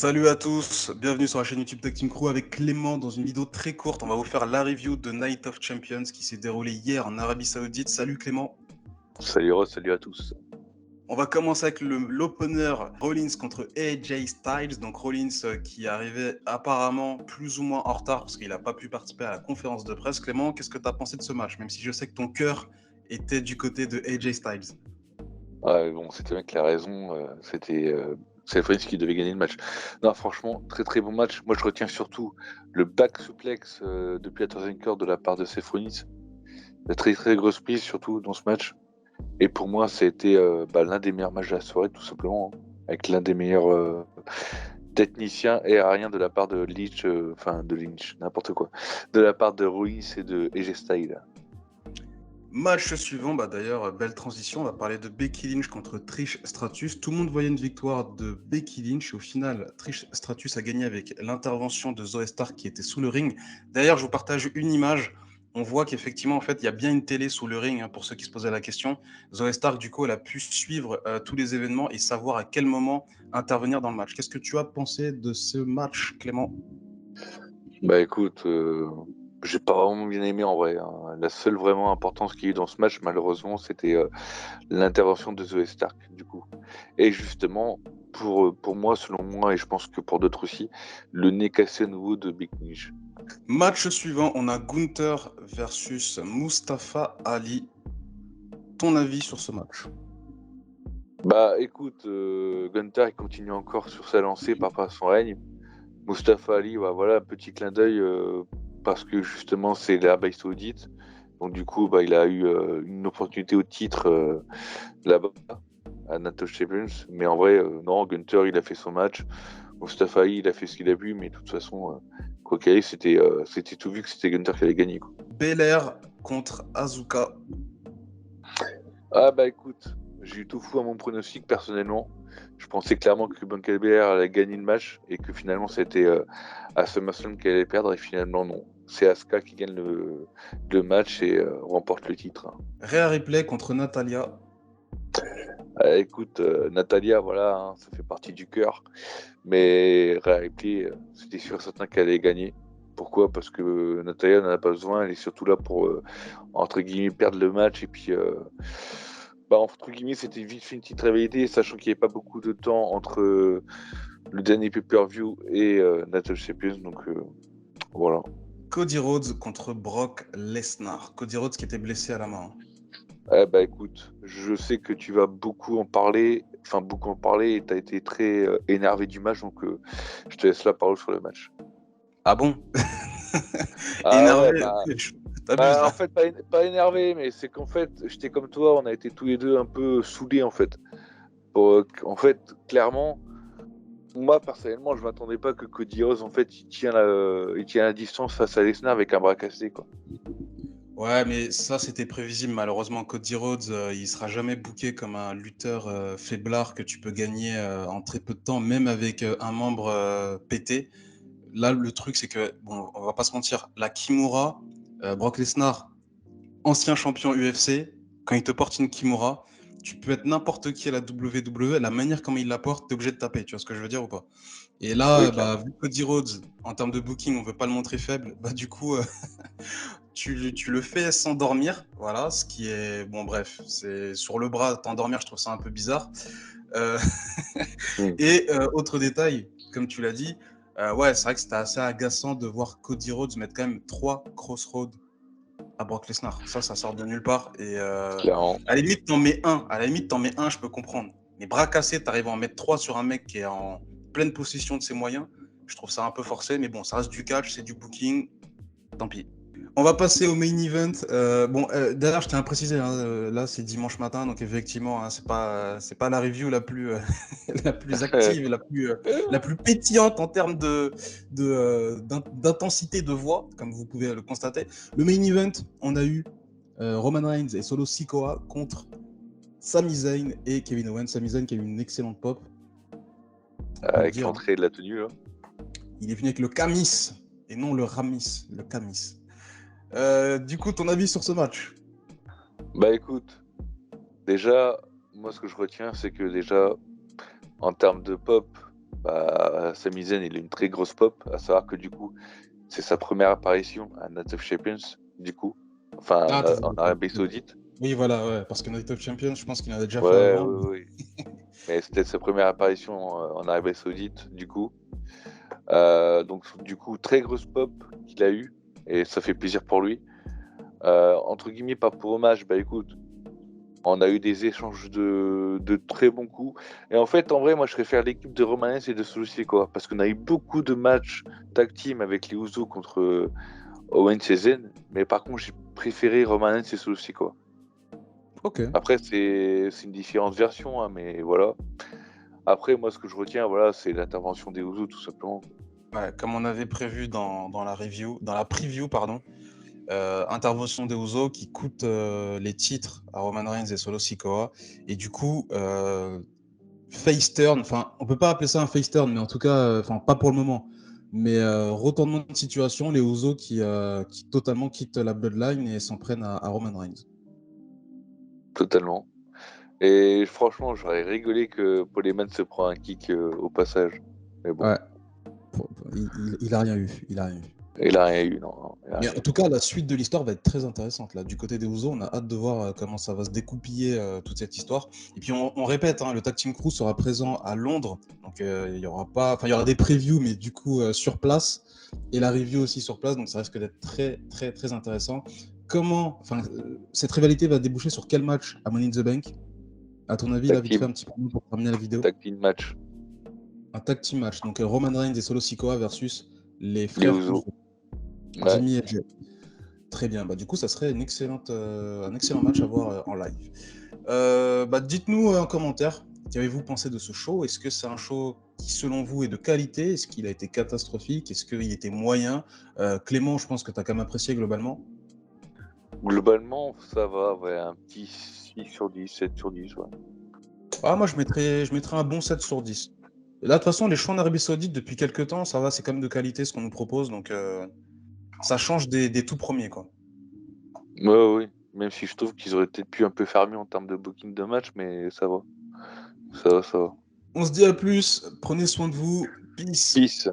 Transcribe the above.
Salut à tous, bienvenue sur la chaîne YouTube Tech Team Crew avec Clément dans une vidéo très courte. On va vous faire la review de Night of Champions qui s'est déroulée hier en Arabie Saoudite. Salut Clément. Salut Ross, salut à tous. On va commencer avec l'opener Rollins contre AJ Styles. Donc Rollins qui arrivait apparemment plus ou moins en retard parce qu'il n'a pas pu participer à la conférence de presse. Clément, qu'est-ce que tu as pensé de ce match? Même si je sais que ton cœur était du côté de AJ Styles. Ouais, bon, c'était bien que la raison, c'est Rollins qui devait gagner le match. Non, franchement, très très bon match. Moi, je retiens surtout le back suplex depuis la troisième corde de la part de Seth Rollins. La très très grosse prise, surtout dans ce match. Et pour moi, ça a été l'un des meilleurs matchs de la soirée, tout simplement, hein. Avec l'un des meilleurs techniciens et aériens de la part de Lynch, n'importe quoi. De la part de Rollins et de AJ Styles. Match suivant, d'ailleurs, belle transition, on va parler de Becky Lynch contre Trish Stratus. Tout le monde voyait une victoire de Becky Lynch. Au final, Trish Stratus a gagné avec l'intervention de Zoey Stark qui était sous le ring. D'ailleurs, je vous partage une image. On voit qu'effectivement, en fait, il y a bien une télé sous le ring, hein, pour ceux qui se posaient la question. Zoey Stark, du coup, elle a pu suivre tous les événements et savoir à quel moment intervenir dans le match. Qu'est-ce que tu as pensé de ce match, Clément? Bah écoute, j'ai pas vraiment bien aimé en vrai, hein. La seule vraiment importance qu'il y a eu dans ce match, malheureusement, c'était l'intervention de Zoe Stark, du coup. Et justement, pour moi, selon moi, et je pense que pour d'autres aussi, le nez cassé nouveau de Big Niche. Match suivant, on a Gunther versus Mustafa Ali. Ton avis sur ce match? Bah écoute, Gunther il continue encore sur sa lancée par rapport à son règne. Mustafa Ali, bah, voilà, petit clin d'œil parce que justement c'est l'Arabie Saoudite. Donc du coup, bah, il a eu une opportunité au titre là-bas à Nato Champions. Mais en vrai, non, Gunther il a fait son match. Mustafa Ali il a fait ce qu'il a vu, mais de toute façon, quoi qu'il arrive, c'était tout vu que c'était Gunther qui allait gagner, quoi. Belair contre Asuka. Ah bah écoute, j'ai eu tout fou à mon pronostic personnellement. Je pensais clairement que Bianca Belair allait gagner le match et que finalement c'était à SummerSlam qu'elle allait perdre et finalement non. C'est Asuka qui gagne le match et remporte le titre, hein. Rhea Ripley contre Natalia. Écoute, Natalia, voilà, hein, ça fait partie du cœur. Mais Rhea Ripley, c'était sûr et certain qu'elle allait gagner. Pourquoi? Parce que Natalia n'en a pas besoin, elle est surtout là pour, entre guillemets, perdre le match. Et puis, entre guillemets, c'était vite fait une petite rivalité, sachant qu'il n'y avait pas beaucoup de temps entre le dernier pay-per-view et Natal Champions. Donc, voilà. Cody Rhodes contre Brock Lesnar. Cody Rhodes qui était blessé à la main. Écoute, je sais que tu vas beaucoup en parler, et tu as été très énervé du match, donc je te laisse la parole sur le match. Ah bon? Ah ouais, Énervé, t'abuses bah, en là. fait, pas énervé, mais c'est qu'en fait, j'étais comme toi, on a été tous les deux un peu soudés, en fait. En fait, clairement, moi, personnellement, je m'attendais pas que Cody Rhodes, en fait, il tient la distance face à Lesnar avec un bras cassé, quoi. Ouais, mais ça c'était prévisible. Malheureusement, Cody Rhodes, il sera jamais booké comme un lutteur faiblard que tu peux gagner en très peu de temps, même avec un membre pété. Là, le truc, c'est que, bon, on va pas se mentir, la Kimura, Brock Lesnar, ancien champion UFC, quand il te porte une Kimura, tu peux être n'importe qui à la WWE, la manière comment il la porte, t'es obligé de taper, tu vois ce que je veux dire ou pas? Et là, Oui, clairement. vu que Cody Rhodes, en termes de booking, on veut pas le montrer faible, du coup, tu le fais s'endormir, voilà, ce qui est, bon bref, c'est sur le bras, t'endormir, je trouve ça un peu bizarre. Euh, Mm. et autre détail, comme tu l'as dit, ouais, c'est vrai que c'était assez agaçant de voir Cody Rhodes mettre quand même 3 crossroads à Brock Lesnar. Ça sort de nulle part. Et Clairement. à la limite, t'en mets un. À la limite, t'en mets un, je peux comprendre. Mais bras cassés, t'arrives à en mettre 3 sur un mec qui est en pleine possession de ses moyens. Je trouve ça un peu forcé, mais bon, ça reste du catch, c'est du booking. Tant pis. On va passer au main event. D'ailleurs, je tiens à préciser, hein, là c'est dimanche matin, donc effectivement, hein, c'est pas la review la plus, la plus active, la plus pétillante en termes d'intensité de voix, comme vous pouvez le constater. Le main event, on a eu Roman Reigns et Solo Sikoa contre Sami Zayn et Kevin Owens. Sami Zayn qui a eu une excellente pop, on peut le Avec dire, hein. l'entrée de la tenue, là. Il est venu avec le Camis et non le Ramis, le Camis. Du coup, ton avis sur ce match? Bah écoute, déjà, moi ce que je retiens, c'est que déjà, en termes de pop, Sami Zayn, il a une très grosse pop, à savoir que du coup, c'est sa première apparition à Night of Champions, du coup, enfin, Ah, en Arabie Saoudite. oui, voilà, ouais, parce que Night of Champions, je pense qu'il en a déjà fait Ouais, avant. oui, oui. Mais c'était sa première apparition en Arabie Saoudite, du coup. Donc, du coup, très grosse pop qu'il a eu, et ça fait plaisir pour lui. Entre guillemets, pas pour hommage, bah écoute, on a eu des échanges de très bons coups. Et en fait, en vrai, moi, je préfère l'équipe de Roman Reigns et de Solo Sikoa, parce qu'on a eu beaucoup de matchs tag team avec les Usos contre Owens et Zayn, mais par contre, j'ai préféré Roman Reigns et Solo Sikoa. Ok. Après, c'est une différente version, hein, mais voilà. Après, moi, ce que je retiens, voilà, c'est l'intervention des Usos, tout simplement. Ouais, comme on avait prévu dans la review, dans la preview, pardon, intervention des Usos qui coûte les titres à Roman Reigns et Solo Sikoa. Et du coup, face turn, enfin, on peut pas appeler ça un face turn, mais en tout cas, enfin, pas pour le moment. Mais retournement de situation, les Usos qui totalement quittent la Bloodline et s'en prennent à Roman Reigns. Totalement. Et franchement, j'aurais rigolé que Paul Heyman se prend un kick au passage. Mais bon, Ouais, il a rien eu, il a rien eu. il a rien eu, non. Il a Mais rien en eu. tout cas, la suite de l'histoire va être très intéressante. Là, du côté des Usos, on a hâte de voir comment ça va se découpiller toute cette histoire. Et puis on répète, hein, le Tag Team Crew sera présent à Londres, donc il y aura pas, enfin il y aura des previews, mais du coup sur place et la review aussi sur place, donc ça risque d'être très très très intéressant. Comment, enfin cette rivalité va déboucher sur quel match à Money in the Bank? À ton avis, là Tag vite fait team, un petit peu pour terminer la vidéo. tag team match. Un tag team match, donc Roman Reigns et Solo Sikoa versus les Les frères Usos. Usos, Ouais. Jimmy et Jey. Très bien, bah, du coup, ça serait une un excellent match à voir en live. Dites-nous en commentaire, qu'avez-vous pensé de ce show? Est-ce que c'est un show qui, selon vous, est de qualité? Est-ce qu'il a été catastrophique? Est-ce qu'il était moyen? Clément, je pense que tu as quand même apprécié globalement. Globalement, ça va, ouais, un petit 6 sur 10, 7 sur 10, ouais. Ah, moi, je mettrais un bon 7 sur 10. Et là, de toute façon, les shows en Arabie Saoudite, depuis quelques temps, ça va, c'est quand même de qualité ce qu'on nous propose, donc ça change des tout premiers, quoi. Ouais, oui. Même si je trouve qu'ils auraient peut-être pu un peu faire mieux en termes de booking de match, mais ça va. Ça va, ça va. On se dit à plus, prenez soin de vous, peace. Peace.